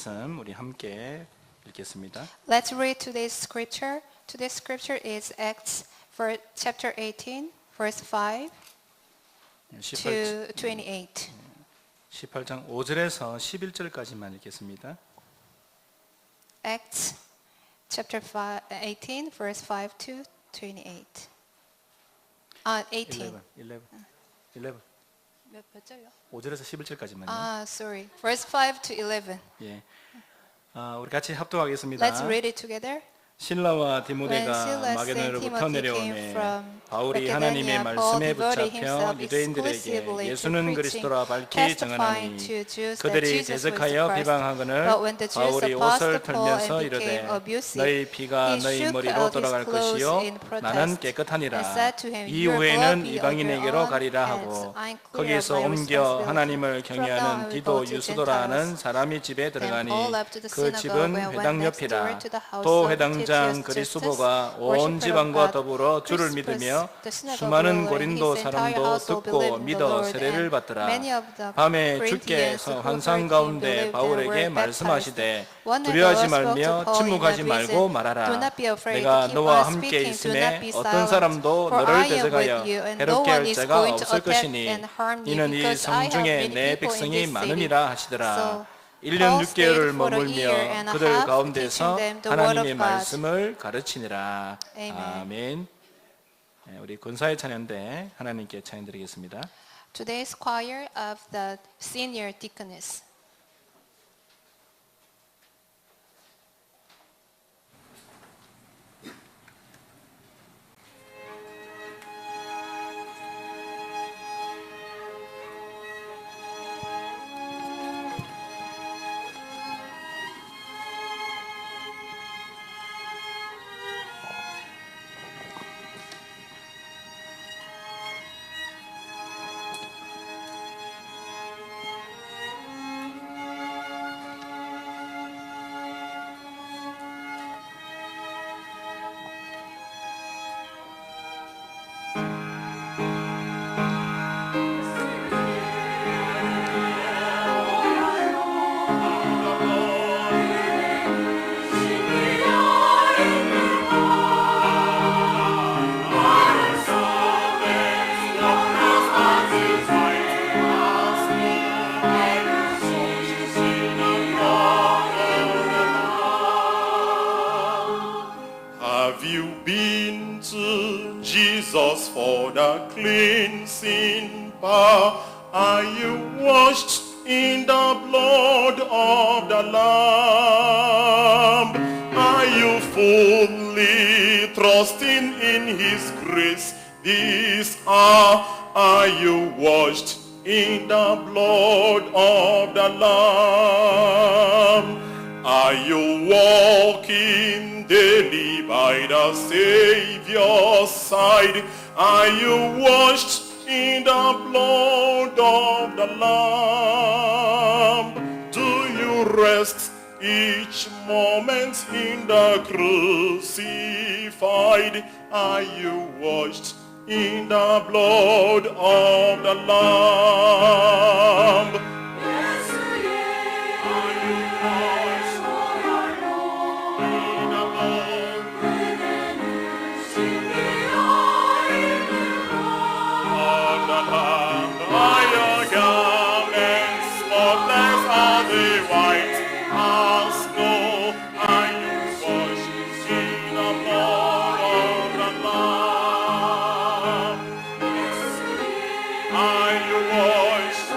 말씀 우리 함께 읽겠습니다. Let's read today's scripture. Today's scripture is Acts for chapter 18, verse 5 to 28. 18장 5절에서 11절까지만 읽겠습니다. Acts chapter 18, verse 5 to 28. 18. 11. 몇 절요? 5절에서 11절까지만요. Sorry. Verse 5 to 11. 예. 우리 같이 합독하겠습니다. Let's read it together. 신라와 When 디모데가 Silas 마게도냐로부터 and Timothy 내려오매 came from 바울이 하나님의 Macedonia, 말씀에 Paul devoted 붙잡혀 himself 유대인들에게 exclusively to 예수는 preaching, 그리스도라 밝히 testifying 정하나니 to Jews that 그들이 Jesus was the 대적하여 Christ. 비방하거늘 But when the Jews 바울이 opposed 옷을 Paul 털면서 and 이르되 became abusive, 너희 피가 he 너희 shook 머리로 out his 돌아갈 clothes 것이요 in protest 나는 and 깨끗하니라 said to him, 이 Your 후에는 blood be on 이방인에게로 your own 가리라 heads. 하고 I am clear 거기에서 of my 옮겨 responsibility. 하나님을 From now I 경외하는 will 디도 go to 유스도라는 Gentiles. 사람이 집에 Then 들어가니 Paul left the 그 synagogue 집은 and went 회당 next door 옆이라 to the house 또 of 회당장 Titius 그리스도가 Justus, 온 worshipper 지방과 of God. 더불어 주를 Crispus, 믿으며 the synagogue 수많은 ruler, and 고린도 his entire 사람도 household 듣고 believed in the 믿어 Lord, 세례를 and 받더라. many of the 밤에 Corinthians 주께서 who 환상 heard him 가운데 believed and 바울에게 were baptized. 말씀하시되 One night the 두려워하지 Lord spoke 말며 to Paul in 침묵하지 a 말고 vision, 말하라. Do not be afraid, 내가 keep 너와 on 함께 speaking, do not 있음에 be 어떤 silent, 사람도 for 너를 I am 대적하여 with you, and no 해롭게 할 one is 자가 going to 없을 attack 것이니 and harm you, 이는 이 because I 성 have 중에 many 내 people in 백성이 this city. 많으니라 하시더라. So 1년 Paul 6개월을 stayed for a year 머물며 and a 그들 half, 가운데서 teaching them the word 하나님의 of God. 말씀을 가르치니라. Amen. 아멘. 우리 군사의 찬양대 하나님께 찬양드리겠습니다. Today's choir of the senior deaconess. Have you been to Jesus for the cleansing power? Are you washed in the blood of the Lamb? Are you fully trusting in His grace this hour? Are you washed in the blood of the Lamb? Are you walking daily by the Savior's side? Are you washed in the blood of the Lamb? Do you rest each moment in the crucified? Are you washed in the blood of the Lamb? Are you washed?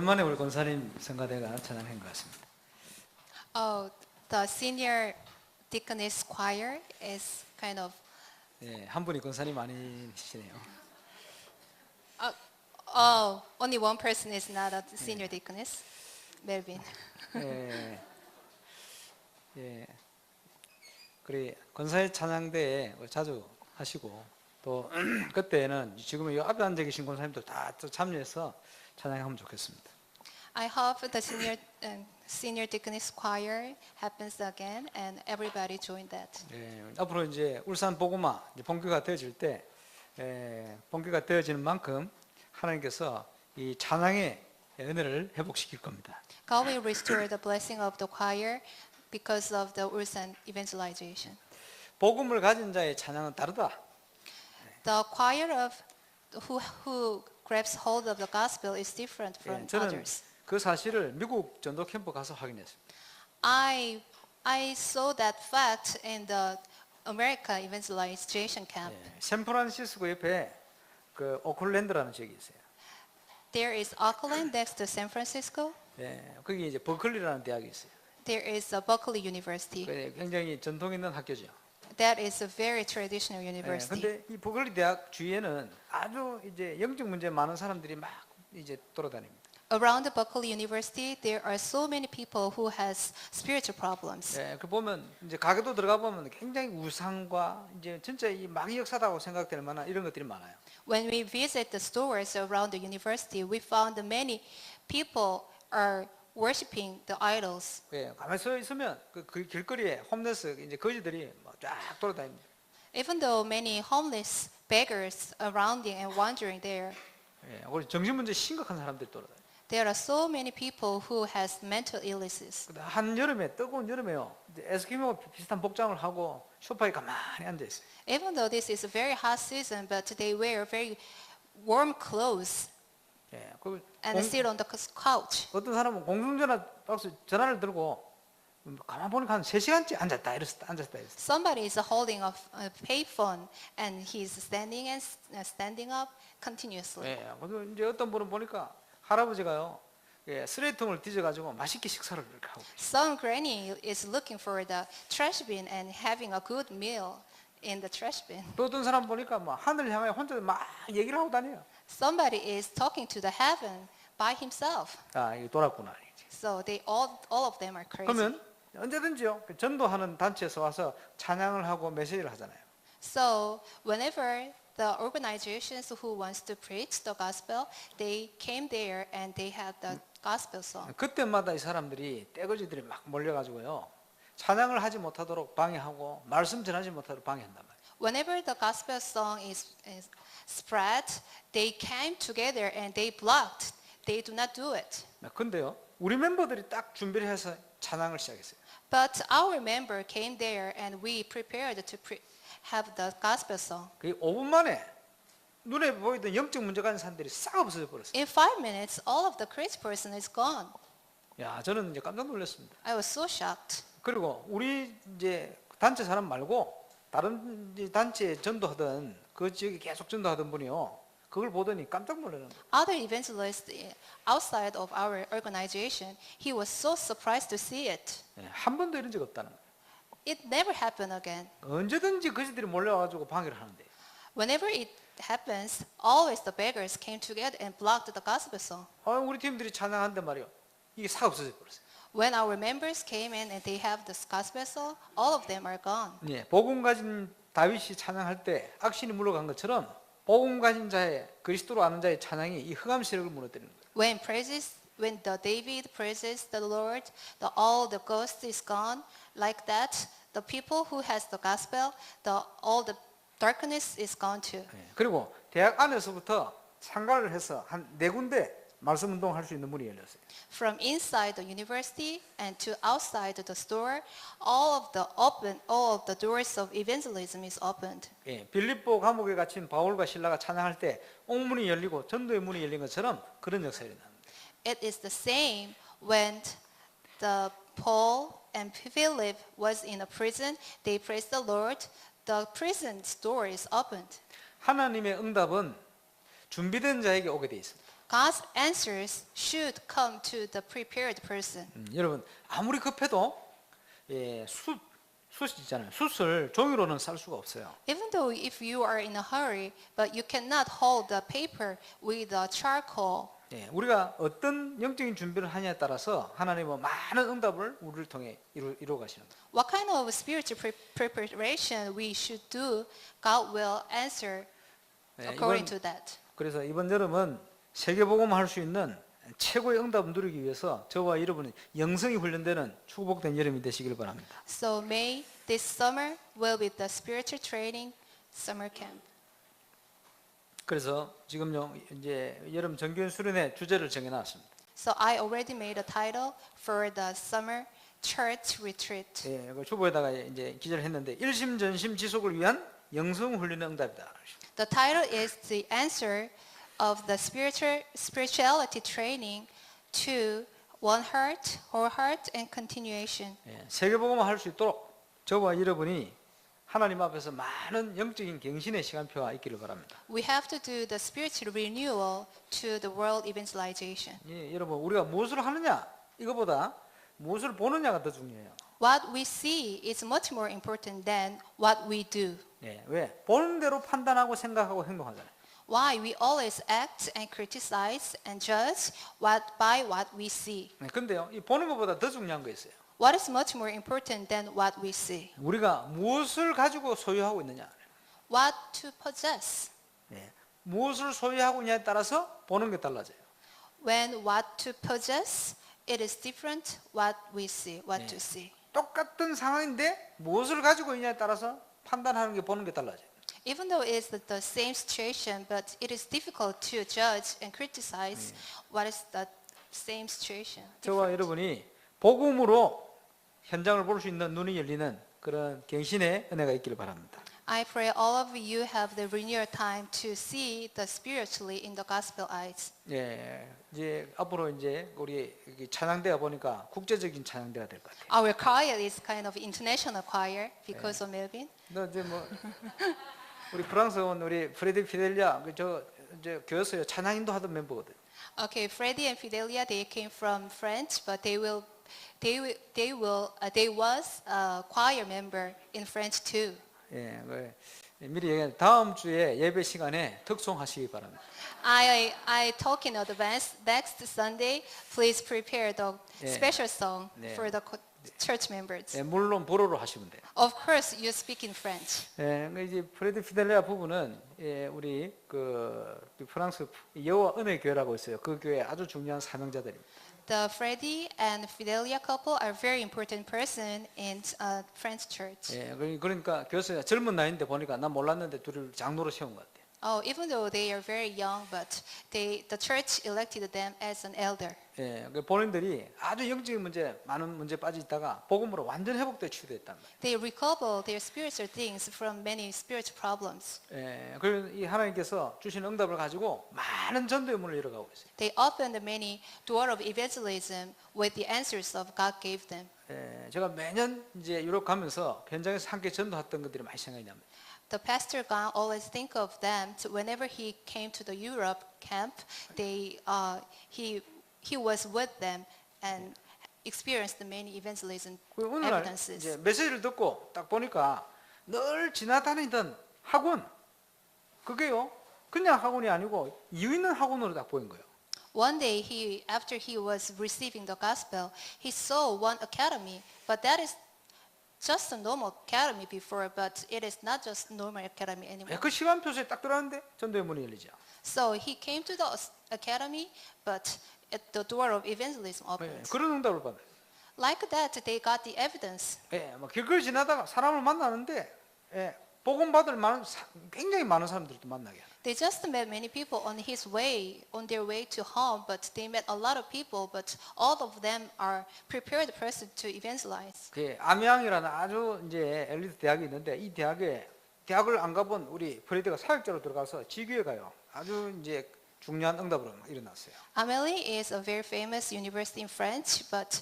오랜만에 우리 권사님 성가대가 찬양한 것 같습니다. Oh, the senior deaconess choir is kind of. 예, 한 분이 권사님 아니시네요. Oh, only one person is not a senior deaconess, Melvin. 예, 예. 그래 권사의 찬양대에 자주 하시고 또 그때는 지금 이 앞에 앉아 계신 권사님들 다 참여해서 찬양하면 좋겠습니다. I hope the senior deaconess choir happens again and everybody join that. 예, 앞으로 이제 울산 복음화 이제 본교가 되어질 때 본교가 되어지는 만큼 하나님께서 이 찬양의 은혜를 회복시킬 겁니다. God will restore the blessing of the choir because of the Ulsan evangelization. 복음을 가진 자의 찬양은 다르다. The choir of who grabs hold of the gospel is different from 예, 저는 others. 그 사실을 미국 전도 캠프 가서 확인했습니다. I saw that fact in the America evangelization camp. 예, 샌프란시스코 옆에 그 오클랜드라는 지역이 있어요. There is Oakland next to San Francisco. 예, 거기 이제 버클리라는 대학이 있어요. There is a Berkeley University. 그 굉장히 전통 있는 학교죠. That is a very traditional 예, university. 근데 이 버클리 대학 주위에는 아주 이제 영적 문제 많은 사람들이 막 이제 돌아다닙니다. Around the Berkeley University, there are so many people who has spiritual problems. 예, 그 보면 이제 가게도 들어가 보면 굉장히 우상과 이제 진짜 이 마귀 역사다고 생각될 만한 이런 것들이 많아요. When we visit the stores around the university, we found that many people are worshiping the idols. 예, 가만히 서 있으면 그 길거리에 홈레스 이제 거지들이 막 쫙 돌아다닙니다. Even though many homeless beggars are rounding and wandering there, 예, 우리 정신 문제 심각한 사람들이 돌아다녀요. there are so many people who has mental illnesses. 근데 한 여름에 뜨거운 여름에요. 이제 에스키모 비슷한 복장을 하고 소파에 가만히 앉아 있어요. Even though this is a very hot season, but they wear very warm clothes 예, 그 and sit on the couch. 어떤 사람은 공중전화 박스 전화를 들고 가만 보니까 한 3시간째 앉았다 이랬어. Somebody is holding a payphone and he's standing and standing up continuously. 예, 그래서 이제 어떤 분은 보니까 할아버지가요, 예, 쓰레기통을 뒤져가지고 맛있게 식사를 이렇게 하고 계세요. Some granny is looking for the trash bin and having a good meal in the trash bin. 또 어떤 사람 보니까 뭐 하늘 향해 혼자 막 얘기를 하고 다녀요. Somebody is talking to the heaven by himself. 아, 이거 돌았구나. So they all of them are crazy. 그러면 언제든지요, 그 전도하는 단체에서 와서 찬양을 하고 메시지를 하잖아요. So whenever the organizations who wants to preach the gospel, they came there and they had the gospel song. 그때마다 이 사람들이 떼거지들이 막 몰려가지고요, 찬양을 하지 못하도록 방해하고 말씀 전하지 못하도록 방해한단 말이에요. Whenever the gospel song is spread, they came together and they blocked. They do not do it. 근데요, 우리 멤버들이 딱 준비를 해서 찬양을 시작했어요. But our member came there and we prepared to have the gospel song. 그 5분 만에 눈에 보이던 영적 문제가 있는 사람들이 싹 없어져 버렸어요. In 5 minutes, all of the crazy person is gone. 야, 저는 이제 깜짝 놀랐습니다. I was so shocked. 그리고 우리 이제 단체 사람 말고 다른 이제 단체에 전도하던 그 지역에 계속 전도하던 분이요, 그걸 보더니 깜짝 놀라는 거예요. Other evangelists outside of our organization, he was so surprised to see it. 예, 한 번도 이런 적 없다는 거예요. It never happened again. 언제든지 거지들이 몰려와가지고 방해를 하는데, Whenever it happens, always the beggars came together and blocked the gospel song. 우리 팀들이 찬양하는데 말이요, 이게 싹 없어져 버렸어요. When our members came in and they have this gospel song, all of them are gone. 예, 복음 가진 다윗이 찬양할 때 악신이 물러간 것처럼 복음 가진 자의 그리스도로 아는 자의 찬양이 이 흑암 세력을 무너뜨리는 거예요. When the David praises the Lord, all the ghost is gone. Like that, the people who has the gospel, all the darkness is gone too. 예, 그리고 대학 안에서부터 참가를 해서 한 4군데 말씀 운동할 수 있는 문이 열렸어요. From inside the university and to outside the store, all of the doors of evangelism is opened. 예, 빌립보 감옥에 갇힌 바울과 실라가 찬양할 때 옥문이 열리고 전도의 문이 열린 것처럼 그런 역사가 일어납니다. It is the same when the Paul and Philip was in a prison. They praised the Lord. The prison door is opened. 하나님의 응답은 준비된 자에게 오게 돼 있습니다. God's answers should come to the prepared person. 여러분 아무리 급해도 숯 있잖아요. 숯을 종이로는 쌀 수가 없어요. Even though if you are in a hurry, but you cannot hold the paper with the charcoal. 우리가 어떤 영적인 준비를 하냐에 따라서 하나님은 많은 응답을 우리를 통해 이루어 가시는 거예요. What kind of spiritual preparation we should do, God will answer according to that. 그래서 이번 여름은 세계복음 할 수 있는 최고의 응답을 누리기 위해서 저와 여러분이 영성이 훈련되는 축복된 여름이 되시길 바랍니다. So may this summer will be the spiritual training summer camp. 그래서 지금요 이제 여름 정규현 수련회 주제를 정해놨습니다. So I already made a title for the summer church retreat. 그 주보에다가 이제 기재를 했는데 일심전심 지속을 위한 영성 훈련의 응답이다. The title is the answer of the spirituality training to one heart, whole heart, and continuation. 세계복음을 할 수 있도록 저와 여러분이 하나님 앞에서 많은 영적인 갱신의 시간표가 있기를 바랍니다. We have to do the spiritual renewal to the world evangelization. 여러분 우리가 무엇을 하느냐 이거보다 무엇을 보느냐가 더 중요해요. What we see is much more important than what we do. 왜? 보는 대로 판단하고 생각하고 행동하잖아요. Why we always act and criticize and judge by what we see. 근데요, 이 보는 것보다 더 중요한 거 있어요. What is much more important than what we see? 우리가 무엇을 가지고 소유하고 있느냐. What to possess. 무엇을 소유하고 있냐에 따라서 보는 게 달라져요. When what to possess, it is different what we see, what to see. 똑같은 상황인데 무엇을 가지고 있냐에 따라서 판단하는 게 보는 게 달라져요. Even though it's the same situation, but it is difficult to judge and criticize what is the same situation. 저와 여러분이 복음으로 현장을 볼 수 있는 눈이 열리는 그런 갱신의 은혜가 있기를 바랍니다. I pray all of you have the renewal time to see the spiritually in the gospel eyes. 이제 앞으로 이제 우리 찬양대가 보니까 국제적인 찬양대가 될 것 같아요. Our choir is kind of international choir because of Melvin. 너 이제 뭐 우리 프랑스 온 우리 프레디 피델리아 저 이제 교회에서 찬양인도 하던 멤버거든. Okay, Freddie and Fidelia, they came from France, but they was a choir member in French too. 미리 얘기해 다음 주에 예배 시간에 특송하시기 바랍니다. I talk in advance. Next Sunday, please prepare the Yeah. special song Yeah. for the church members. 물론 불어로 하시면 돼요. Of course, you speak in French. 이제 프레디 피델리아 부부는 우리 프랑스 여호와 은혜 교회라고 있어요. 그 교회 아주 중요한 사명자들입니다. The Freddie and Fidelia couple are very important person in French church. 그러니까 교회에서 젊은 나이인데 보니까 난 몰랐는데 둘을 장로로 세운 것 같아요. Oh, even though they are very young, but the church elected them as an elder. 본인들이 아주 영적인 많은 문제 빠져 있다가 복음으로 완전 회복돼 치유됐단 말이에요. They recover their spiritual things from many spiritual problems. 그래서 이 하나님께서 주신 응답을 가지고 많은 전도의 문을 열어가고 있어요. They opened many doors of evangelism with the answers of God gave them. 제가 매년 이제 유럽 가면서 현장에서 함께 전도했던 것들이 많이 생각이 납니다. The pastor God always think of them whenever he came to the Europe camp. He was with them and experienced many evangelism 오늘날 evidences. 이제 메시지를 듣고 딱 보니까 늘 지나다니던 학원 그게요 그냥 학원이 아니고 이유 있는 학원으로 딱 보인 거예요. One day, after he was receiving the gospel, he saw one academy, but that is just a normal academy before, but it is not just normal academy anymore. 그 시간표에 딱 들어갔는데 전도의 문이 열리죠. So he came to the academy, but the door of evangelism opened. 그런 응답을 받아요. Like that, they got the evidence. 길거리 지나다가 사람을 만나는데 복음 받을 굉장히 많은 사람들도 만나게 해요. They just met many people on their way to home, but they met a lot of people, but all of them are prepared person to evangelize. 아미앙이라는 아주 이제 엘리트 대학이 있는데 이 대학을 안 가본 우리 프레디가 사역자로 들어가서 지교에 가요. 아주 이제 중요한 응답으로 일어났어요. Amélie is a very famous university in France, but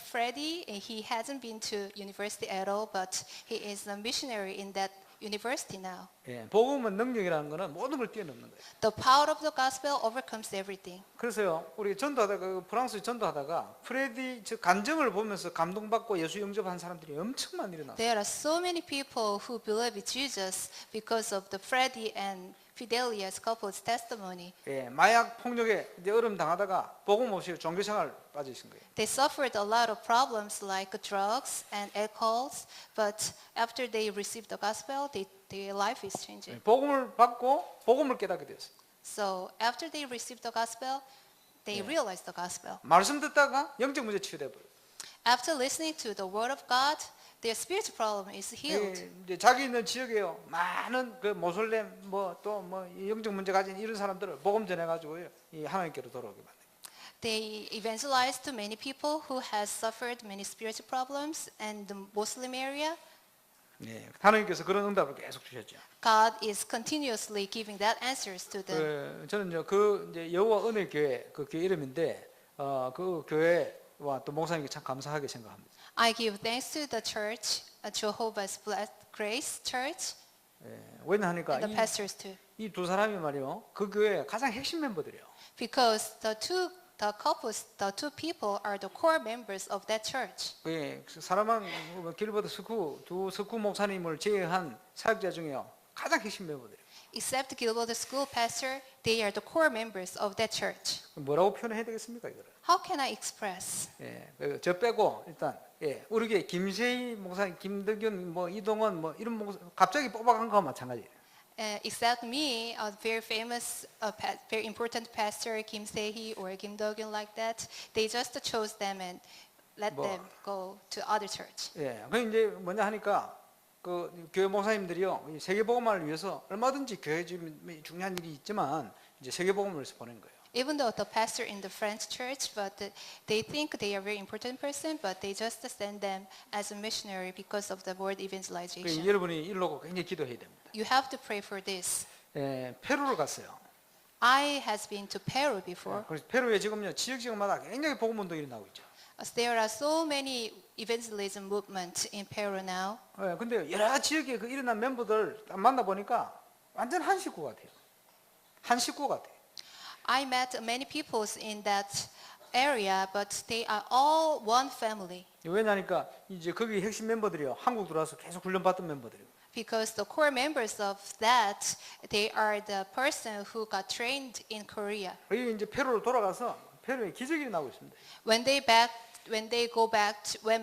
Freddie, he hasn't been to university at all, but he is a missionary in that university now. 예, 복음은 능력이라는 것은 모든 걸 뛰어넘는 거예요. The power of the gospel overcomes everything. 그래서요, 우리 전도하다가 프랑스 전도하다가 프레디 저 간증을 보면서 감동받고 예수 영접한 사람들이 엄청 많이 일어났어요. There are so many people who believe in Jesus because of the Freddie and Fidelia's couple's testimony. 예, 마약 폭력에 이제 얼음 당하다가 복음 없이 종교생활 빠지신 거예요. They suffered a lot of problems like drugs and alcohols, but after they received the gospel, their life is 예, changing. 복음을 받고 복음을 깨닫게 됐어요. So after they received the gospel, they realized the gospel. 말씀 듣다가 영적 문제 치유돼 버려요. After listening to the word of God, their spiritual problem is healed. 예, 이제 자기 있는 지역에요 많은 그 모슬렘 뭐 또 뭐 영적 문제 가진 이런 사람들을 복음 전해 가지고요 이 하나님께로 돌아오게 만들어요. They evangelized to many people who has suffered many spiritual problems in the Muslim area. 예, 하나님께서 그런 응답을 계속 주셨죠. God is continuously giving that answers to them. 저는 그 이제 여호와 은혜 교회 그 교회 이름인데 그 교회와 또 목사님께 참 감사하게 생각합니다. I give thanks to the church, Jehovah's Blessed Grace Church, 예, 왜냐하니까 and the pastors too. 이 두 사람이 말이요 그 교회 가장 핵심 멤버들이에요. Because the two people are the core members of that church. 예, 사람한 길버드 스쿠 두 스쿠 목사님을 제외한 사역자 중에요 가장 핵심 멤버들이에요. Except Gilbert School pastor, they are the core members of that church. 뭐라고 표현해야 되겠습니까 이거를? How can I express? 예, 저 빼고 일단 예, 우리 교회 김세희 목사님, 김덕윤, 뭐 이동원 뭐 이런 목사 갑자기 뽑아간 거와 마찬가지예요. Except me, a very famous, very important pastor, Kim Se-hee or Kim Do-gyun like that, they just chose them and let 뭐. them go to other church. 예, 그 이제 뭐냐 하니까 그 교회 목사님들이요 이 세계 복음화를 위해서 얼마든지 교회 중요한 일이 있지만 이제 세계 복음을 위해서 보낸 거예요. Even though the pastor in the French church, but they think they are very important person, but they just send them as a missionary because of the word 그 evangelization. 여러분이 일로 굉장히 기도해야 됩니다. You have to pray for this. 예, 페루를 갔어요. I has been to Peru before. 그래서 페루에 지금요 지역마다 굉장히 복음 운동이 일어나고 있죠. As there are so many evangelism movements in Peru now. 예, 근데 여러 지역에 그 일어난 멤버들 딱 만나 보니까 완전 한 식구 같아요. 한 식구 같아요. I met many people in that area, but they are all one family. 왜냐니까 이제 거기 핵심 멤버들이요 한국 들어와서 계속 훈련받던 멤버들이에요. Because the core members of that, they are the person who got trained in Korea. 여기 이제 페루로 돌아가서 페루에 기적이 나고 있습니다. When they went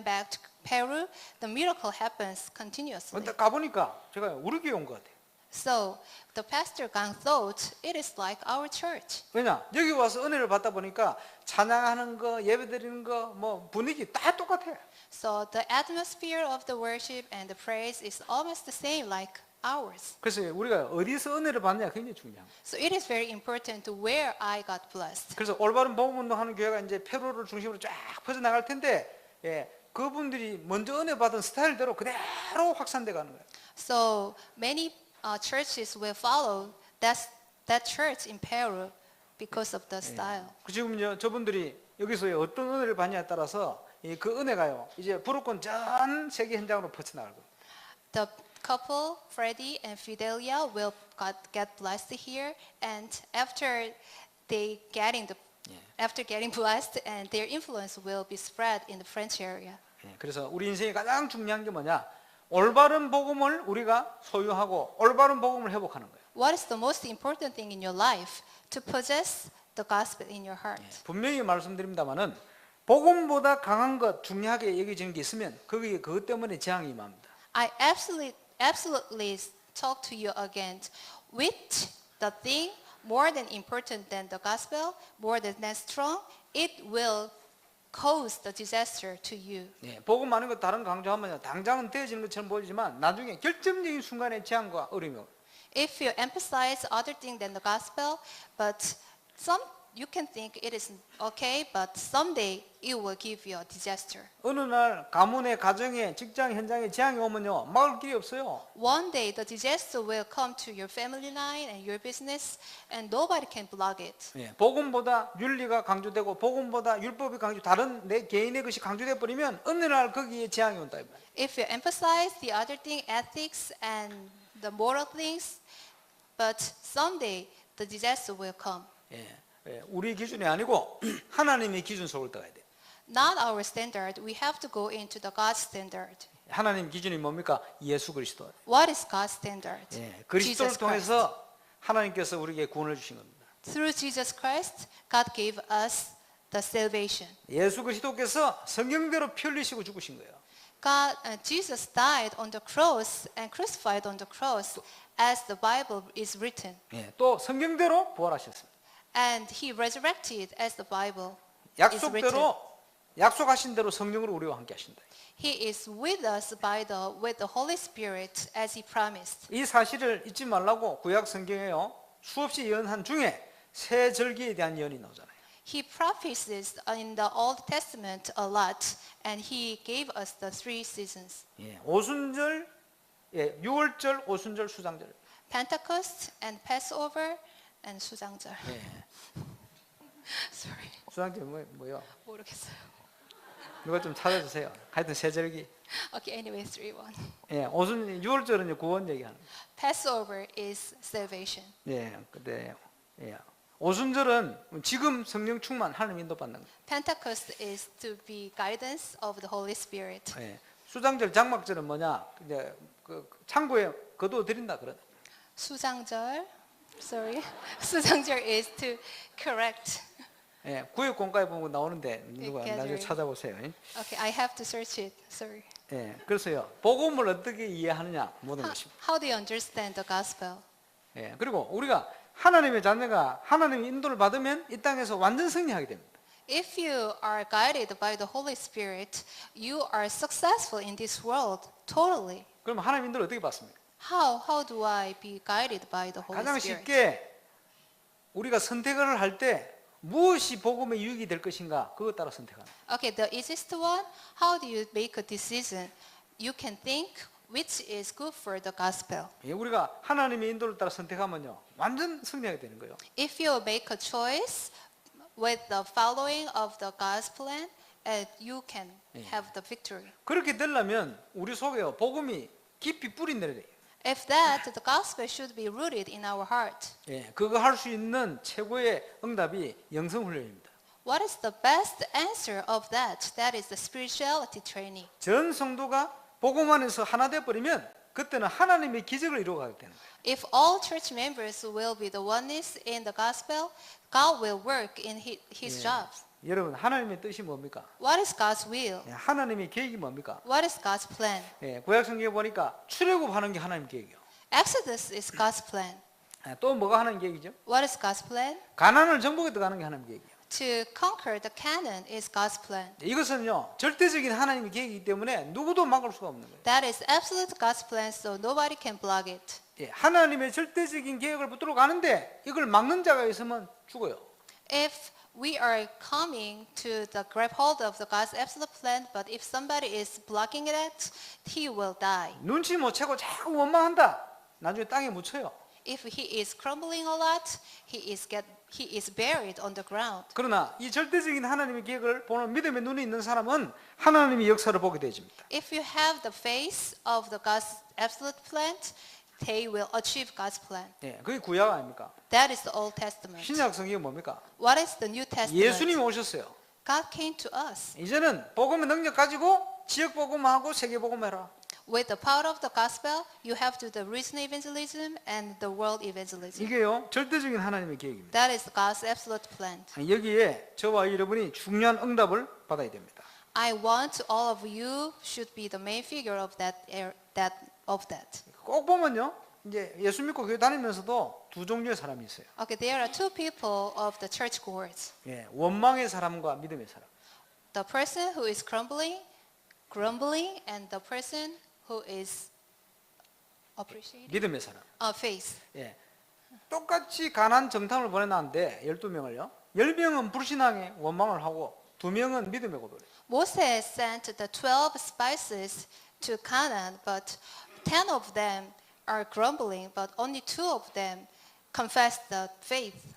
back to Peru, the miracle happens continuously. 근데 가보니까 제가 우리 교회 온 것 같아요. So the pastor Gang thought it is like our church. 왜냐 여기 와서 은혜를 받다 보니까 찬양하는 거 예배드리는 거 뭐 분위기 다 똑같아. So the atmosphere of the worship and the praise is almost the same like ours. 그래서 우리가 어디서 은혜를 받느냐 굉장히 중요한 거예요. So it is very important to where I got blessed. 그래서 올바른 복음 운동하는 교회가 이제 페루를 중심으로 쫙 퍼져 나갈 텐데 예, 그분들이 먼저 은혜 받은 스타일대로 그대로 확산돼 가는 거예요. So many churches will follow that church in Peru because of the style. 그 지금 저분들이 여기서 어떤 은혜를 받냐에 따라서 그 은혜가요 이제 부르권 전 세계 현장으로 퍼져나갈 거예요. The couple, Freddie and Fidelia, will get blessed here, and after getting blessed, and their influence will be spread in the French area. 예, 그래서 우리 인생에 가장 중요한 게 뭐냐? 올바른 복음을 우리가 소유하고 올바른 복음을 회복하는 거예요. What is the most important thing in your life? To possess the gospel in your heart. 분명히 말씀드립니다만은 복음보다 강한 것 중요하게 여겨지는 게 있으면 거기에 그것 때문에 재앙이 임합니다. I absolutely talk to you again. Which the thing more than important than the gospel, more than strong, it will cause the disaster to you. 예, 복음 많은 것 다른 강조하면 당장은 되어지는 것처럼 보이지만 나중에 결정적인 순간에 재앙과 어려움이 옵니다. If you emphasize other thing than the gospel, but you can think it is okay, but someday it will give you a disaster. 어느 날 가문의 가정에 직장 현장에 재앙이 오면요 막을 길이 없어요. One day the disaster will come to your family line and your business, and nobody can block it. 예, 복음보다 윤리가 강조되고 복음보다 율법이 다른 내 개인의 것이 강조돼 버리면 어느 날 거기에 재앙이 온다. If you emphasize the other thing, ethics and the moral things, but someday the disaster will come. 우리 기준이 아니고 하나님의 기준 속을 들어가야 돼. Not our standard. We have to go into the God's standard. 하나님 기준이 뭡니까? 예수 그리스도. What is God's standard? 그리스도를 Jesus Christ. 통해서 하나님께서 우리에게 구원을 주신 겁니다. Through Jesus Christ, God gave us the salvation. 예수 그리스도께서 성경대로 피 흘리시고 죽으신 거예요. Jesus died on the cross and crucified on the cross as the Bible is written. 또 성경대로 부활하셨습니다. And he resurrected as the Bible is written. 약속하신 대로 성령으로 우리와 함께 하신다. He is with us with the Holy Spirit as he promised. 이 사실을 잊지 말라고 구약 성경에요 수없이 예언한 중에 새 절기에 대한 예언이 나오잖아요. He prophesies in the Old Testament a lot, and he gave us the 3 seasons: 오순절, 6월절, 오순절, 수장절. Pentecost and Passover and 수장절. Sorry, 수장절 뭐요? 모르겠어요. 누가 좀 찾아주세요. 하여튼 새 절기. Okay, anyway, 3:1. 오순 6월절은 구원 얘기하는. Passover is salvation. 근데 오순절은 지금 성령 충만 하나님 인도 받는 거. Pentecost is to be guidance of the Holy Spirit. 수장절, 장막절은 뭐냐? 이제 그 창고에 거두어 드린다 그런. 수장절, sorry, 수장절 is to correct. 구역 공과에 보면 나오는데 누가 나중에 gathering. 찾아보세요. Okay, I have to search it. Sorry. 그래서요 복음을 어떻게 이해하느냐 모든 것입니다. How do you understand the gospel? 그리고 우리가 하나님의 자녀가 하나님의 인도를 받으면 이 땅에서 완전 승리하게 됩니다. If you are guided by the Holy Spirit, you are successful in this world totally. 그럼 하나님 인도를 어떻게 받습니까? How do I be guided by the Holy 가장 Spirit? 쉽게 우리가 선택을 할 때 무엇이 복음의 유익이 될 것인가 그것 따라 선택하는. Okay, the easiest one, how do you make a decision? You can think which is good for the gospel. 우리가 하나님의 인도를 따라 선택하면요 완전 승리하게 되는 거예요. If you make a choice with the following of the God's plan, you can have the victory. 그렇게 되려면 우리 속에요 복음이 깊이 뿌리 내려야 돼요. If that, the gospel should be rooted in our heart. 그거 할 수 있는 최고의 응답이 영성 훈련입니다. What is the best answer of that? That is the spirituality training. 전 성도가 복음 안에서 하나 돼 버리면 그때는 하나님의 기적을 이루어가게 되는 거예요. If all church members will be the oneness in the gospel, God will work in his jobs. 여러분 하나님의 뜻이 뭡니까? What is God's will? 하나님의 계획이 뭡니까? What is God's plan? 구약 성경에 보니까 출애굽하는 게 하나님 계획이요. Exodus is God's plan. 또 뭐가 하나님 계획이죠? What is God's plan? 가나안을 정복에 들어가는 게 하나님 계획이요. To conquer the Canaan is God's plan. 이것은요 절대적인 하나님의 계획이기 때문에 누구도 막을 수가 없는 거예요. That is absolute God's plan, so nobody can block it. 하나님의 절대적인 계획을 붙들어 가는데 이걸 막는 자가 있으면 죽어요. If we are coming to the grab hold of the God's absolute plan, but if somebody is blocking it, he will die. 눈치 못 채고 자꾸 원망한다. 나중에 땅에 묻혀요. If he is crumbling a lot, he is buried on the ground. 그러나 이 절대적인 하나님의 계획을 보는 믿음의 눈이 있는 사람은 하나님의 역사를 보게 되집니다. If you have the face of the God's absolute plan, they will achieve God's plan. 그게 구약 아닙니까? That is the Old Testament. 신약 성경이 뭡니까? What is the New Testament? 예수님이 오셨어요. God came to us. 이제는 복음의 능력 가지고 지역 복음하고 세계 복음해라. With the power of the gospel, you have to do the regional evangelism and the world evangelism. 이게요 절대적인 하나님의 계획입니다. That is God's absolute plan. 여기에 저와 여러분이 중요한 응답을 받아야 됩니다. I want all of you should be the main figure of that. 꼭 보면요 이제 예수 믿고 교회 다니면서도 두 종류의 사람이 있어요. Okay, there are two people of the church cohorts. 원망의 사람과 믿음의 사람. The person who is grumbling, and the person who is appreciating. 믿음의 사람. Faith. 똑같이 가난 정탐을 보내놨는데 12명을요. 10명은 불신앙에 원망을 하고 2명은 믿음에 고백을 해요. Moses sent the 12 spices to Canaan, but 10 of them are grumbling, but only 2 of them confess the faith.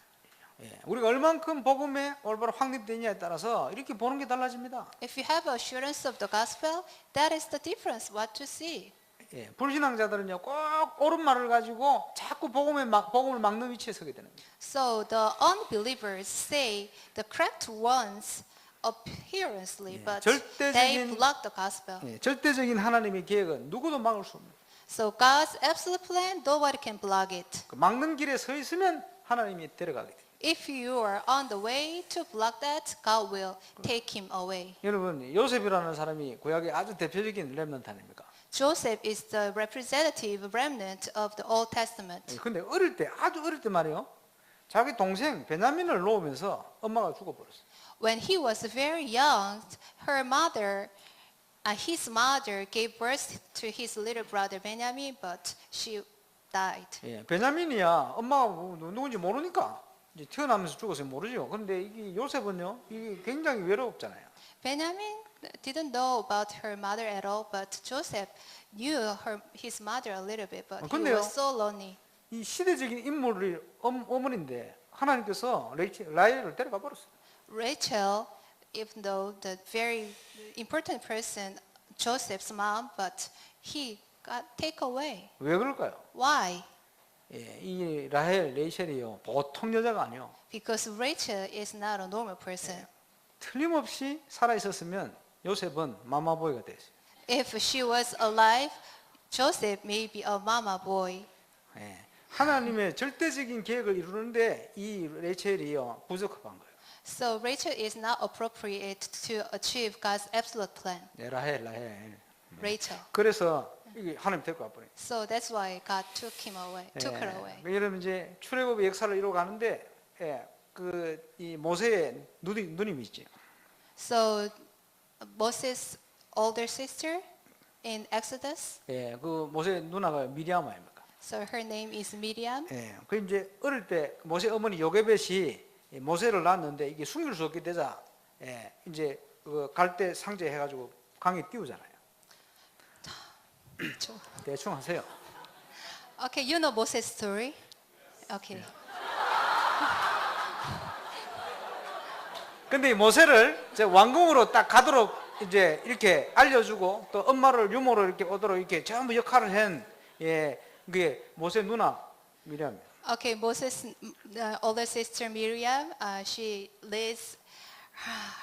우리가 얼만큼 복음에 올바로 확립되느냐에 따라서 이렇게 보는 게 달라집니다. If you have assurance of the gospel, that is the difference what to see. 예, 불신앙자들은요 꼭 옳은 말을 가지고 자꾸 복음을 막는 위치에 서게 되는 거예요. So the unbelievers say the correct ones appearance,ly, 예, but 절대적인- they block the gospel. 예, 절대적인 하나님의 계획은 누구도 막을 수 없는 거예요. So God's absolute plan, nobody can block it. 그 막는 길에 서 있으면 하나님이 데려가게 돼요. If you are on the way to block that, God will take him away. 여러분 요셉이라는 사람이 구약의 아주 대표적인 렘넌트 아닙니까? Joseph is the representative remnant of the Old Testament. 근데 아주 어릴 때 말이에요. 자기 동생 베냐민을 놓으면서 엄마가 죽어버렸어요. When he was very young, his mother gave birth to his little brother Benjamin, but she died. 예, 베냐민이야 엄마가 누군지 모르니까 이제 태어나면서 죽었어요. 모르죠. 근데 이게 요셉은요, 이게 굉장히 외롭잖아요. Benjamin didn't know about her mother at all, but Joseph knew his mother a little bit, but he 근데요. was so lonely. 이 시대적인 인물이 어머니인데 하나님께서 라헬을 데려가 버렸어요. Rachel, even though the very important person, Joseph's mom, but he got taken away. 왜 그럴까요? Why? 예, 이 레이첼이요 보통 여자가 아니요. Because Rachel is not a normal person. 틀림없이 살아 있었으면 요셉은 마마보이가 됐어요. If she was alive, Joseph may be a mama boy. 예, 하나님의 절대적인 계획을 이루는데 이 레이첼이요 부적합한 거예요. So Rachel is not appropriate to achieve God's absolute plan. 예, 라헬. Rachel. 그래서 이게 하나님 데리고 와버려요. So that's why God took her away. 여러분 이제 출애굽의 역사를 이루어 가는데 예, 이 모세의 누님이 있지. So Moses' older sister in Exodus. 예, 그 모세 누나가 미리암 아닙니까? So her name is Miriam. 예, 그 이제 어릴 때 모세 어머니 요게벳이 모세를 낳았는데 이게 숨길 수 없게 되자 예, 이제 그 갈대 상제 해가지고 강에 띄우잖아요. 대충 하세요. Okay, you know Moses' story. Okay. 근데 이 모세를 이제 왕궁으로 딱 가도록 이제 이렇게 알려주고 또 엄마를 유모로 이렇게 오도록 이렇게 전부 역할을 한 예, 그게 모세 누나 미리암이에요. Okay, Moses' older sister Miriam, she leads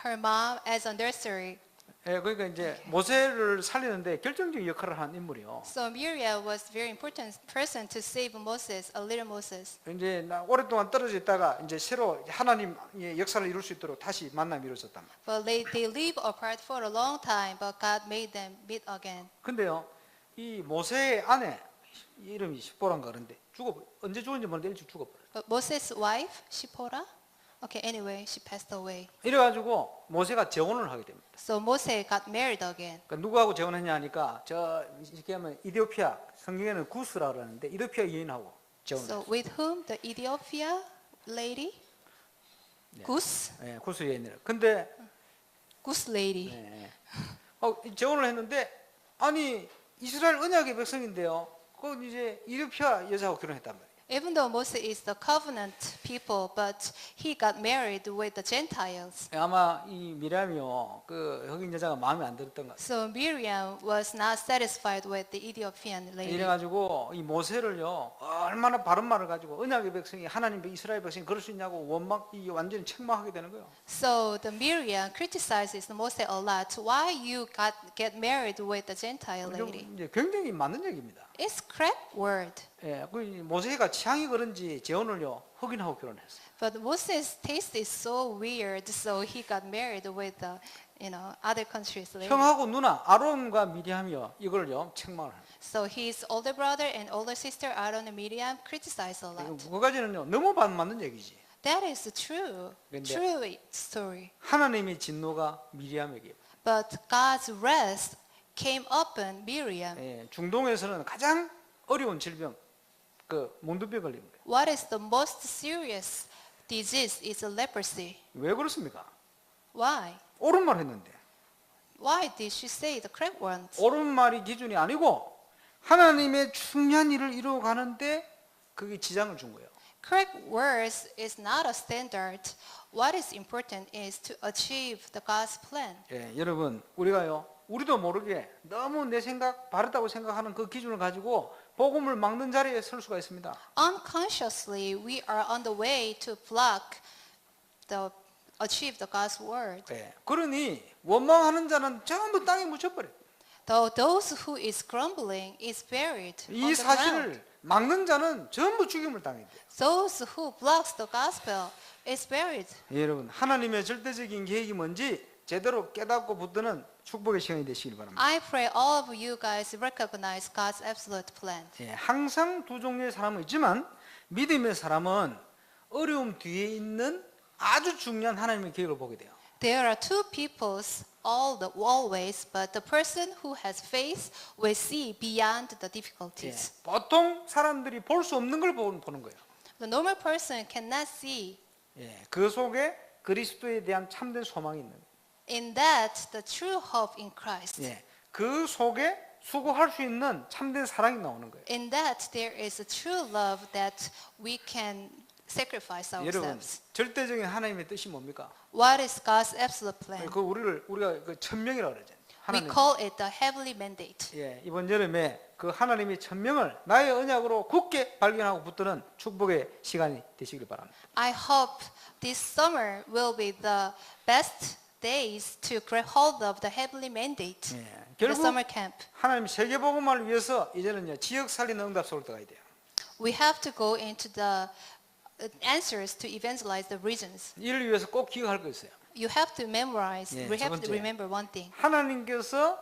her mom as a nursery. 예, 그러니까 이제 모세를 살리는데 결정적인 역할을 한 인물이요. So Miriam was a very important person to save Moses, a little Moses. 이제 오랫동안 떨어져 있다가 이제 새로 하나님의 역사를 이룰 수 있도록 다시 만남이 이루어졌단 말이에요. But they live apart for a long time, but God made them meet again. 근데요, 이 모세의 아내 이름이 시보란가 그런데 언제 죽었는지 모르는데 일찍 죽어버려요. But Moses' wife, Shipporah, okay, anyway, she passed away. 이래가지고 모세가 재혼을 하게 됩니다. So Moses got married again. 그러니까 누구하고 재혼했냐 하니까 이렇게 하면 이디오피아 성경에는 구스라 그러는데 이디오피아 여인하고 재혼을 So 했어요. with whom? The Ethiopia lady? Goose? 예, 구스 여인이라. 근데 Goose lady. 예, 재혼을 했는데 아니 이스라엘 언약의 백성인데요. 그 이제 이디오피아 여자하고 결혼했단 말이에요. Even though Moses is the covenant people, but he got married with the Gentiles. 아마 이 미리암이요, 그 흑인 여자가 마음에 안 들었던 것 같아요. So Miriam was not satisfied with the Ethiopian lady. 이래가지고 이 모세를요, 얼마나 바른 말을 가지고 언약의 백성이 하나님 이스라엘 백성이 그럴 수 있냐고 완전히 책망하게 되는 거예요. So the Miriam criticizes Moses a lot. Why you get married with the Gentile lady? 이제 굉장히 맞는 얘기입니다. It's correct word. 예, 그 모세가 취향이 그런지 재혼을요 흑인하고 결혼했어요. But Moses' taste is so weird, so he got married with the, other countries lady. 형하고 누나 아론과 미리암이요 이걸요 책망을 해요. So his older brother and older sister Aaron and Miriam criticize a lot. 그거까지는요 너무 맞는 얘기지. That is true, 근데- true story. 하나님의 진노가 미리암에게. But God's wrath came upon Miriam. 예, 중동에서는 가장 어려운 질병, 그 문둥병 걸린 거예요. What is the most serious disease is leprosy. 왜 그렇습니까? Why? 옳은 말 했는데 Why did she say the correct ones? 옳은 말이 기준이 아니고 하나님의 중요한 일을 이루어 가는데 그게 지장을 준 거예요. Correct words is not a standard. What is important is to achieve the God's plan. 예, 여러분 우리가요 우리도 모르게 너무 내 생각 바르다고 생각하는 그 기준을 가지고 복음을 막는 자리에 설 수가 있습니다. Unconsciously, we are on the way to achieve the God's word. 예, 그러니 원망하는 자는 전부 땅에 묻혀버려요. Though those who is grumbling is buried on 이 the ground. 사실을 막는 자는 전부 죽임을 당해야 돼요. Those who blocks the gospel is buried. 예, 여러분 하나님의 절대적인 계획이 뭔지 제대로 깨닫고 붙드는 축복의 시간이 되시길 바랍니다. I pray all of you guys recognize God's absolute plan. 예, 항상 두 종류의 사람은 있지만 믿음의 사람은 어려움 뒤에 있는 아주 중요한 하나님의 계획을 보게 돼요. There are two peoples always, but the person who has faith will see beyond the 예, difficulties. 보통 사람들이 볼 수 없는 걸 보는 거예요. The normal person cannot see. 예, 그 속에 그리스도에 대한 참된 소망이 있는 거예요. In that, the true hope in Christ. 예, 그 속에 수고할 수 있는 참된 사랑이 나오는 거예요. In that, there is a true love that we can sacrifice 여러분, ourselves. 절대적인 하나님의 뜻이 뭡니까? What is God's absolute plan? 그 우리가 그 천명이라고 그러죠. We 하나님. call it the heavenly mandate. 예, 이번 여름에 그 하나님의 천명을 나의 언약으로 굳게 발견하고 붙드는 축복의 시간이 되시길 바랍니다. I hope this summer will be the best days to grab hold of the heavenly mandate. 예, The 결국 summer camp. 하나님 세계복음을 위해서 이제는요 지역 살리는 응답소를 들어가야 돼요. We have to go into the answers to evangelize the regions. 이를 위해서 꼭 기억할 거 있어요. You have to memorize. 예, We 첫 have to 번째. remember one thing. 하나님께서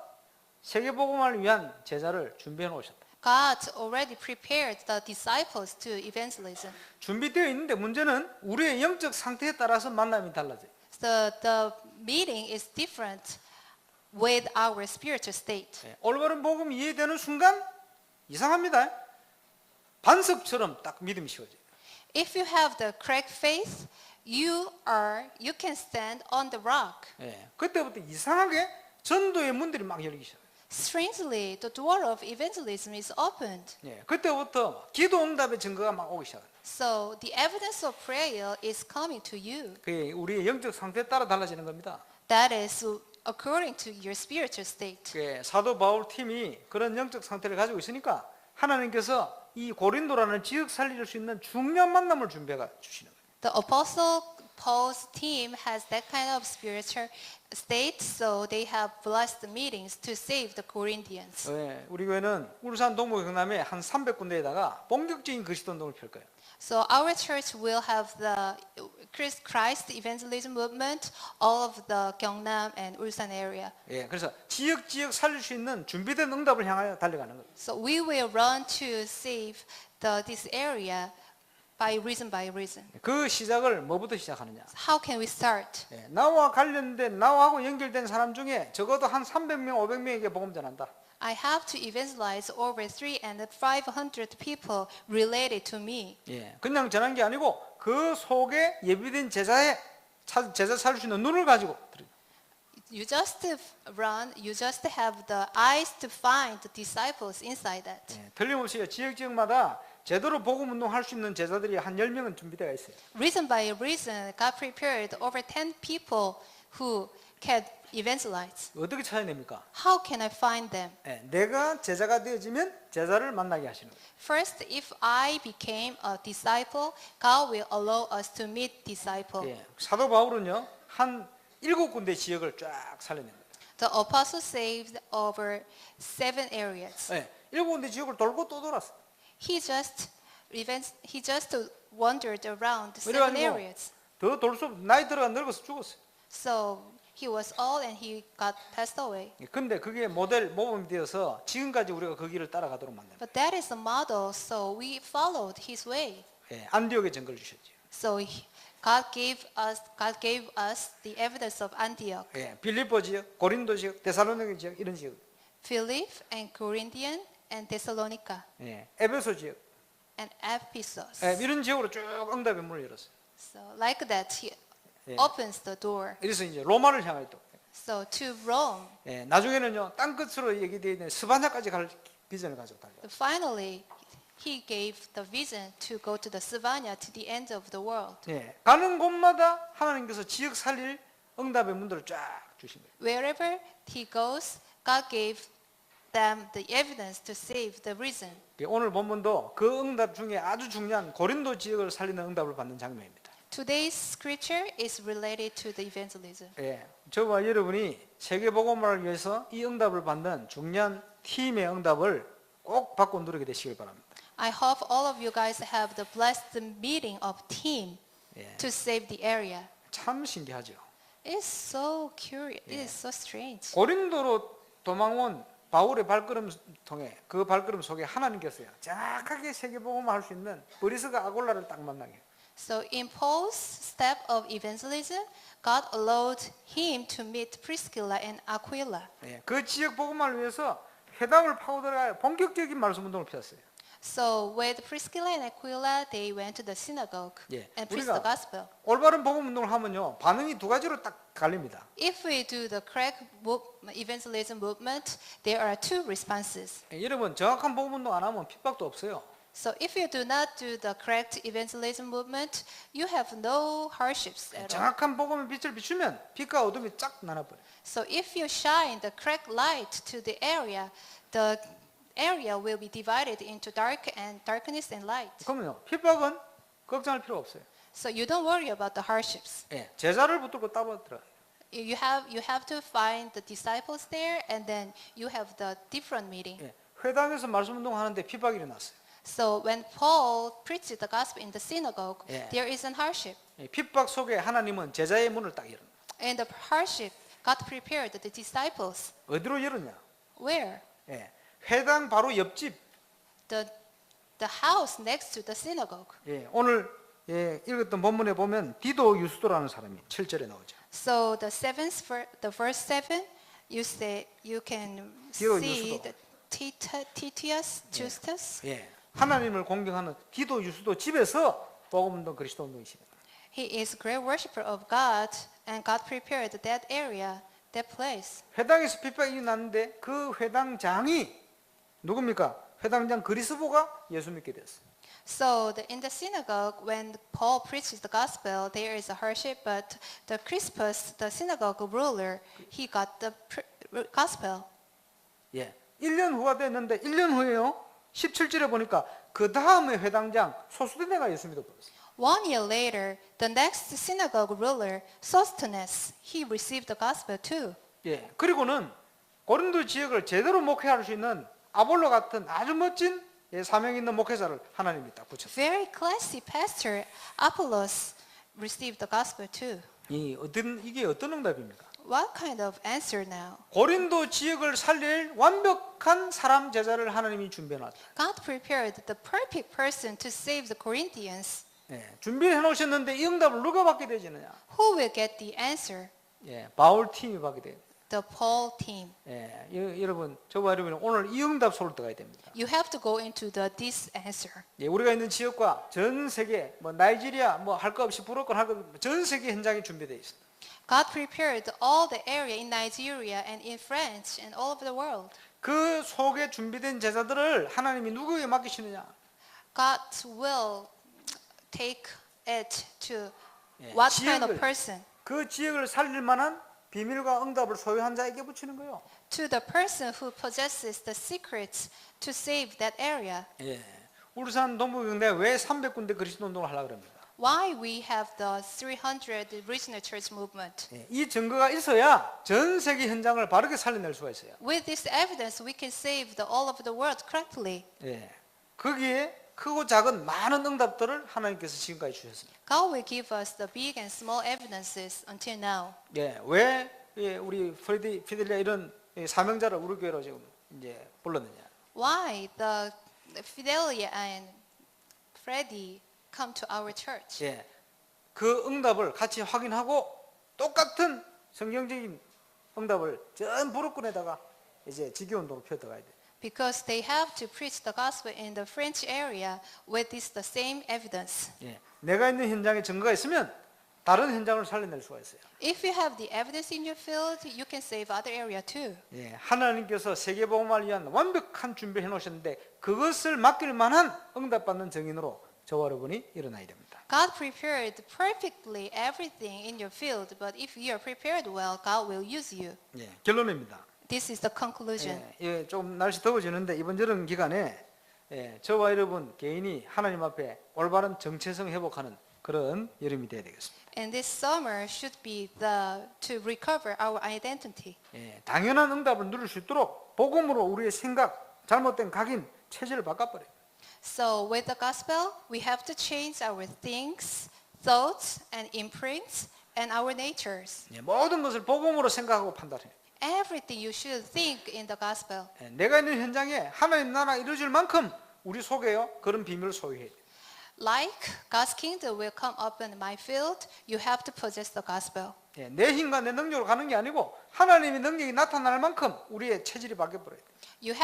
세계복음을 위한 제자를 준비해 놓으셨다. God already prepared the disciples to evangelism. 준비되어 있는데 문제는 우리의 영적 상태에 따라서 만남이 달라져요. So the meeting is different with our spiritual state. 예, 올바른 복음 이해되는 순간 이상합니다. 반석처럼 딱 믿음이 쉬워져요. If you have the correct faith, you can stand on the rock. 예, 그때부터 이상하게 전도의 문들이 막 열리기 시작해요. Strangely, the door of evangelism is opened. 예, 그때부터 기도 응답의 증거가 막 오기 시작해요. So the evidence of prayer is coming to you. 그게 우리의 영적 상태에 따라 달라지는 겁니다. That is according to your spiritual state. 그 사도 바울 팀이 그런 영적 상태를 가지고 있으니까 하나님께서 이 고린도라는 지역 살릴 수 있는 중요한 만남을 준비해 주시는 거예요. The apostle Paul's team has that kind of spiritual state, so they have blessed meetings to save the Corinthians. 예, 우리 교회는 울산 동부 경남에 한 300군데에다가 본격적인 그리스도 운동을 펼 거예요. So our church will have the Christ evangelism movement all of the Gyeongnam and Ulsan area. 예, 그래서 지역 살릴 수 있는 준비된 응답을 향하여 달려가는 거예요. So we will run to save this area by reason. 그 시작을 뭐부터 시작하느냐? How can we start? 예, 나와 관련된 나하고 연결된 사람 중에 적어도 한 300명, 500명에게 복음 전한다. I have to evangelize over 300 and 500 people related to me. 예, 그냥 전한 게 아니고 그 속에 예비된 제자 살릴 수 있는 눈을 가지고 You just have the eyes to find the disciples inside that. 예, 틀림없이 지역마다 제대로 복음 운동할 수 있는 제자들이 한 10명은 준비되어 있어요. Reason by reason, God prepared over 10 people who can evangelize. 어떻게 찾아냅니까? How can I find them? 예, 내가 제자가 되어지면 제자를 만나게 하시는 거예요. First, if I became a disciple, God will allow us to meet disciple. 예, 사도 바울은요 한 7군데 지역을 쫙 살려낸 거예요. The apostle saved over 7 areas. 예, 7군데 지역을 돌고 또 돌았어. He just wandered around 7 그래가지고 areas. 더 돌 수 나이 들어가 늙어서 죽었어요. So he was old and he got passed away. 예, 근데 그게 모범이 되어서 지금까지 우리가 그 길을 따라가도록 만듭니다. But that is a model, so we followed his way. 예, 안디옥의 증거를 주셨죠. So God gave us the evidence of Antioch, 예, 빌립보 지역, 고린도 지역, 데살로니가 지역 이런 지역, Philip and Corinthian and Thessalonica 예, 에베소 지역, and Ephesus. 예, 이런 지역으로 쭉 응답의 문을 열었어요. So like that, he Yeah. opens the door. 그래서 이제 로마를 향하여 또, So to Rome. 예, 나중에는요 땅 끝으로 얘기되어 있는 스바냐까지 갈 비전을 가지고 달려. Finally, he gave the vision to go to the Savannah to the end of the world. 예, 가는 곳마다 하나님께서 지역 살릴 응답의 문들을 쫙 주신 거예요. Wherever he goes, God gave them the evidence to save the reason. 오늘 본문도 그 응답 중에 아주 중요한 고린도 지역을 살리는 응답을 받는 장면입니다. Today's scripture is related to the evangelism. 예, 저와 여러분이 세계복음화를 위해서 이 응답을 받는 중요한 팀의 응답을 꼭 받고 누리게 되시길 바랍니다. I hope all of you guys have the blessed meeting of team 예, to save the area. 참 신기하죠. It is so curious. It is so strange. 고린도로 도망온 바울의 발걸음 통해 그 발걸음 속에 하나님께서요 정확하게 세계복음화 할 수 있는 브리스가 아골라를 딱 만나게 해요. So in Paul's step of evangelism, God allowed him to meet Priscilla and Aquila. 예, 그 지역 복음화를 위해서 회당을 파고 들어가 본격적인 말씀 운동을 폈어요. So with Priscilla and Aquila, they went to the synagogue 예, and preached the 우리가 gospel. 올바른 복음 운동을 하면요 반응이 두 가지로 딱 갈립니다. If we do the correct evangelism movement, there are two responses. 예, 여러분 정확한 복음 운동 안 하면 핍박도 없어요. So if you do not do the correct evangelism movement, you have no hardships at all. 정확한 복음의 빛을 비추면 빛과 어둠이 쫙 나눠버려요. So if you shine the correct light to the area will be divided into darkness and light. 그러면요 핍박은 걱정할 필요 없어요. So you don't worry about the hardships. 예, 제자를 붙들고 따로 들어가요. You have to find the disciples there, and then you have the different meeting. 예, 회당에서 말씀 운동하는데 핍박이 일어났어요. So when Paul preached the gospel in the synagogue, Yeah. there is an hardship. 예, 핍박 속에 하나님은 제자의 문을 딱 열어요. And the hardship, God prepared the disciples. 어디로 열었냐? Where? 예, 회당 바로 옆집. The house next to the synagogue. 예, 오늘 예, 읽었던 본문에 보면 디도 유스도라는 사람이 7절에 나오죠. So the verse 7, you can 디도 see 유스도. the Titius, Justus. 예, 하나님을 공경하는 디도 유스도 집에서 복음 운동 그리스도 운동이십니다. He is a great worshiper of God, and God prepared that area, that place. 회당에서 핍박이 났는데 그 회당장이 누굽니까? 회당장 그리스보가 예수 믿게 됐어요. So in the synagogue, when Paul preaches the gospel, there is a hardship, but the Crispus, the synagogue ruler, he got the gospel. 예, 1년 후가 됐는데 1년 후에요. 17절에 보니까 그 다음에 회당장 소수대네가 예수 믿어버렸어요. 1 year later, the next synagogue ruler, Sosthenes, he received the gospel too. 예, 그리고는 고린도 지역을 제대로 목회할 수 있는 아볼로 같은 아주 멋진 예, 사명 있는 목회자를 하나님이 딱 붙였어요. Very classy pastor, Apollos, received the gospel too. 이게 어떤 응답입니까? What kind of answer now? 고린도 지역을 살릴 완벽한 사람 제자를 하나님이 준비해 놨다. God prepared the perfect person to save the Corinthians. 예, 준비해 놓으셨는데 이 응답을 누가 받게 되지느냐? Who will get the answer? 예, 바울 팀이 받게 돼요. The Paul team. 예, 여러분, 저와 여러분은 오늘 이 응답 속으로 들어가야 됩니다. You have to go into this answer. 예, 우리가 있는 지역과 전 세계, 뭐 나이지리아, 뭐 할 거 없이 부럽건 할 거 전 세계 현장이 준비되어 있습니다. God prepared all the area in Nigeria and in France and all over the world. 그 속에 준비된 제자들을 하나님이 누구에게 맡기시느냐? God will take it to 예, what kind of 지역을- person? 그 지역을 살릴 만한 비밀과 응답을 소유한 자에게 붙이는 거예요. To the person who possesses the secrets to save that area. 예, 울산 동부경대 왜 300군데 그리스도 운동을 하려고 합니다. Why we have the 300 regional church movement? 예, 이 증거가 있어야 전 세계 현장을 바르게 살려낼 수가 있어요. With this evidence, we can save all of the world correctly. 예, 거기에 크고 작은 많은 응답들을 하나님께서 지금까지 주셨습니다. God will give us the big and small evidences until now. 예, 왜 예, 우리 피델리아 이런 예, 사명자를 우리 교회로 지금 이제 불렀느냐? Why the Fidelia and Freddie come to our church? 예, 그 응답을 같이 확인하고 똑같은 성경적인 응답을 전 부르꾼에다가 이제 지교운동을 펴들어가야 돼. Because they have to preach the gospel in the French area with the same evidence. 예, 내가 있는 현장에 증거가 있으면 다른 현장을 살려낼 수가 있어요. If you have the evidence in your field, you can save other area too. 예, 하나님께서 세계복음을 위한 완벽한 준비를 해놓으셨는데 그것을 맡길 만한 응답받는 증인으로 저와 여러분이 일어나야 됩니다. God prepared perfectly everything in your field, but if you are prepared well, God will use you. 예, 결론입니다. This is the conclusion. 좀 날씨 더워지는데 이번 여름 기간에 저와 여러분 개인이 하나님 앞에 올바른 정체성 회복하는 그런 여름이 되어야 되겠습니다. And this summer should be to recover our identity. 당연한 응답을 누릴 수 있도록 복음으로 우리의 생각, 잘못된 각인, 체질을 바꿔버려요. So with the gospel, we have to change our things, thoughts, and imprints, and our natures. 모든 것을 복음으로 생각하고 판단해요. Everything you should think in the gospel. 내가 있는 현장에 하나님 나라 이루어질 만큼 우리 속에요 그런 비밀을 소유해야 돼요. Like God's kingdom will come up in my field, you have to possess the gospel. 내 힘과 내 능력으로 가는 게 아니고 하나님의 능력이 나타날 만큼 우리의 체질이 바뀌어버려요. You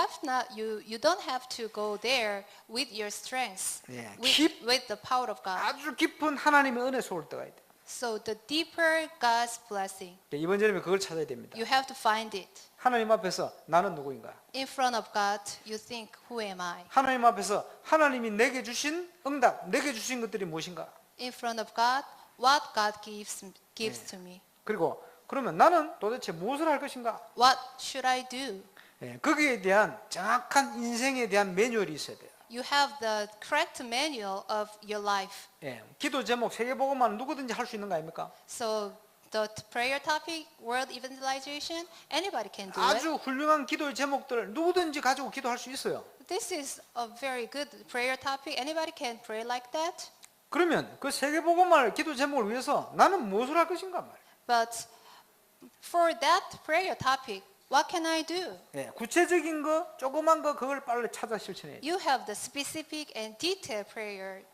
don't have to go there with your strengths, Yeah, with the power of God. 아주 깊은 하나님의 은혜 속을 들어가야 돼요. So the deeper God's blessing, 이번 여름에 그걸 찾아야 됩니다. you have to find it. 하나님 앞에서 나는 누구인가? In front of God, you think, who am I? 하나님 앞에서 하나님이 내게 주신 응답, 내게 주신 것들이 무엇인가? In front of God, what God gives to me. 그리고 그러면 나는 도대체 무엇을 할 것인가? What should I do? 거기에 대한 정확한 인생에 대한 매뉴얼이 있어야 돼요. You have the correct manual of your life. 기도 제목 세계복음만 누구든지 할 수 있는 거 아닙니까? So the prayer topic, world evangelization, anybody can do it. 아주 훌륭한 기도의 제목들을 누구든지 가지고 기도할 수 있어요. This is a very good prayer topic. Anybody can pray like that. 그러면 그 세계복음을 기도 제목을 위해서 나는 무엇을 할 것인가 말이에요. But for that prayer topic, what can I do? 구체적인 거, 조그만 거 그걸 빨리 찾아 실천해야 돼요. You have the specific and detailed prayer.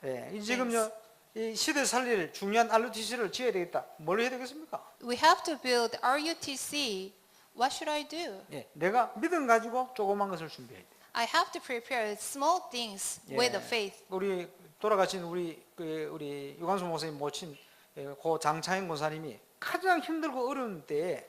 지금요 이 시대 살릴 중요한 RUTC를 지어야 되겠다. 뭘 해야 되겠습니까? We have to build RUTC. What should I do? 내가 믿음 가지고 조그만 것을 준비해야 돼. I have to prepare small things with the faith. 우리 돌아가신 우리 유관수 목사님 모친 고 장차영 권사님이 가장 힘들고 어려운 때에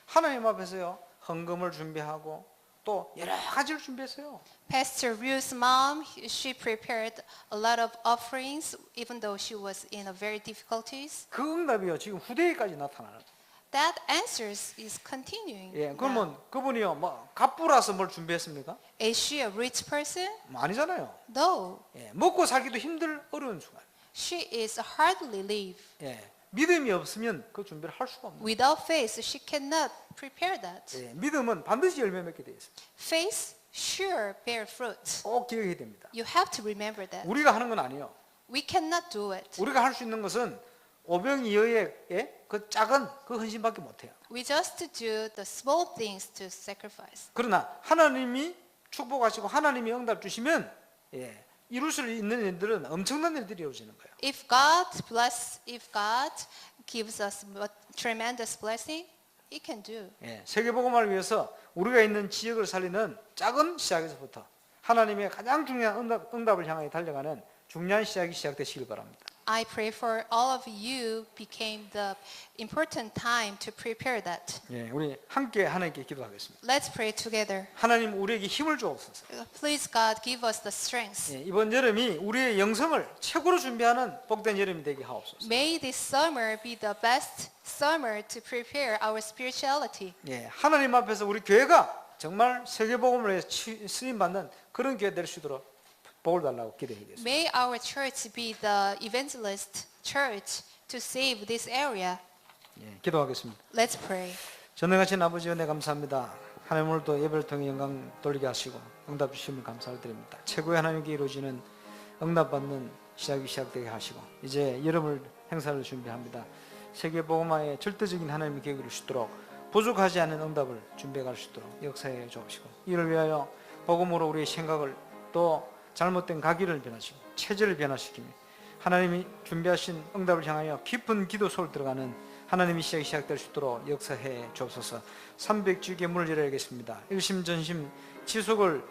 하나님 앞에서요 헌금을 준비하고 또 여러 가지를 준비했어요. Pastor Ruth's mom, she prepared a lot of offerings even though she was in a very difficulties. 그 응답이요 지금 후대에까지 나타나는. That answers is continuing. 그러면 그분이요 뭐 갑부라서 뭘 준비했습니까? Is she a rich person? 아니잖아요. No. 먹고 살기도 힘들 어려운 순간. She is hardly live. 믿음이 없으면 그 준비를 할 수가 없는. Without faith, she cannot prepare that. 믿음은 반드시 열매 맺게 돼 있어요. Faith sure bear fruit. 꼭 기억해야 됩니다. You have to remember that. 우리가 하는 건 아니에요. We cannot do it. 우리가 할 수 있는 것은 오병이어의 그 작은 그 헌신밖에 못해요. We just do the small things to sacrifice. 그러나 하나님이 축복하시고 하나님이 응답 주시면 이룰 수 있는 일들은 엄청난 일들이 이루어지는 거예요. If God gives us a tremendous blessing, He can do. 세계복음화를 위해서 우리가 있는 지역을 살리는 작은 시작에서부터 하나님의 가장 중요한 응답을 향해 달려가는 중요한 시작이 시작되시길 바랍니다. I pray for all of you became the important time to prepare that. 우리 함께 하나님께 기도하겠습니다. Let's pray together. 하나님 우리에게 힘을 주옵소서. Please God give us the strength. 이번 여름이 우리의 영성을 최고로 준비하는 복된 여름이 되게 하옵소서. May this summer be the best summer to prepare our spirituality. 하나님 앞에서 우리 교회가 정말 세계복음을 위해 쓰임 받는 그런 교회 될 수 있도록 복을 달라고 기도하겠습니다. May our church be the evangelist church to save this area. 기도하겠습니다. Let's pray. 전능하신 아버지 은혜 감사합니다. 하나님 오늘도 예배를 통해 영광 돌리게 하시고 응답 주심을 감사를 드립니다. 최고의 하나님께 이루어지는 응답받는 시작이 시작되게 하시고 이제 여름을 행사를 준비합니다. 세계복음화의 절대적인 하나님의 계획을 이룰 수 있도록 부족하지 않은 응답을 준비해 갈 수 있도록 역사해 주옵시고 이를 위하여 복음으로 우리의 생각을 또 잘못된 가기를 변화시키고 체질을 변화시키며 하나님이 준비하신 응답을 향하여 깊은 기도 속을 들어가는 하나님의 시작이 시작될 수 있도록 역사해 주옵소서. 300주기의 문을 열어야겠습니다. 일심전심 지속을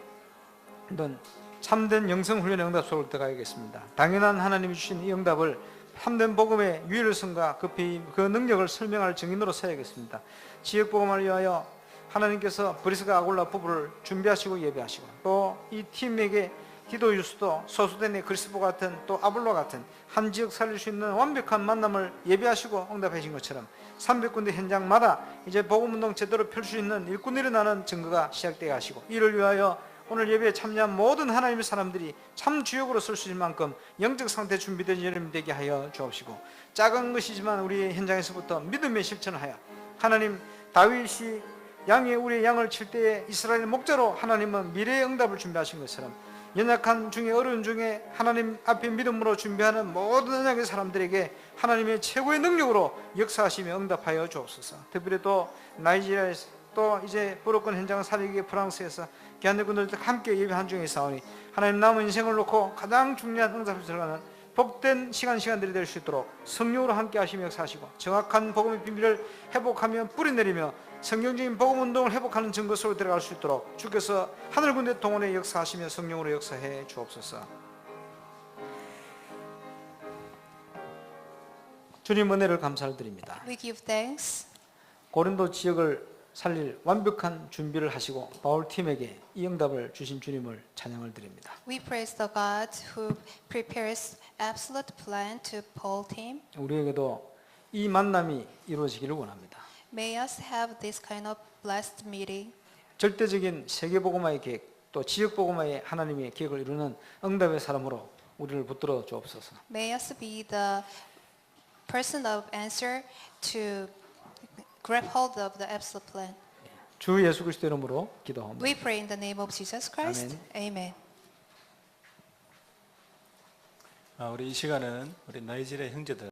던 참된 영성훈련의 응답 속을 들어가야겠습니다. 당연한 하나님이 주신 이 응답을 참된 복음의 유일성과 그 능력을 설명할 증인으로 서야겠습니다. 지역복음을 위하여 하나님께서 브리스가 아굴라 부부를 준비하시고 예배하시고 또 이 팀에게 디도 유스도 소수덴의 그리스보 같은 또 아볼로 같은 한 지역 살릴 수 있는 완벽한 만남을 예비하시고 응답하신 것처럼 300군데 현장마다 이제 복음운동 제대로 펼 수 있는 일꾼이 일어나는 증거가 시작되게 하시고, 이를 위하여 오늘 예배에 참여한 모든 하나님의 사람들이 참 주역으로 쓸 수 있을 만큼 영적 상태 준비된 여러분 되게 하여 주옵시고, 작은 것이지만 우리 현장에서부터 믿음의 실천을 하여 하나님, 다윗이 양의 우리의 양을 칠 때에 이스라엘 목자로 하나님은 미래의 응답을 준비하신 것처럼 연약한 중에 어려운 중에 하나님 앞에 믿음으로 준비하는 모든 언약의 사람들에게 하나님의 최고의 능력으로 역사하시며 응답하여 주옵소서. 특별히 또 나이지리아에서 또 이제 브로큰 현장을 살리기 위해 프랑스에서 기한대군들과 함께 예배한 중에 있사오니 하나님 남은 인생을 놓고 가장 중요한 응답을 들어가는 복된 시간들이 될 수 있도록 성령으로 함께 하시며 역사하시고, 정확한 복음의 비밀을 회복하며 뿌리내리며 성경적인 복음운동을 회복하는 증거 속으로 들어갈 수 있도록 주께서 하늘군대 동원에 역사하시며 성령으로 역사해 주옵소서. 주님 은혜를 감사를 드립니다. We give thanks. 고린도 지역을 살릴 완벽한 준비를 하시고 바울 팀에게 이 응답을 주신 주님을 찬양을 드립니다. We praise the God who prepares absolute plan to Paul team. 우리에게도 이 만남이 이루어지기를 원합니다. May us have this kind of blessed meeting. 절대적인 세계복음화의 계획, 또 지역복음화의 하나님의 계획을 이루는 응답의 사람으로 우리를 붙들어 주옵소서. May us be the person of answer to grab hold of the absolute plan. 주 예수 그리스도 이름으로 기도합니다. We pray in the name of Jesus Christ. Amen. 우리 이 시간은 우리 나이지리아 형제들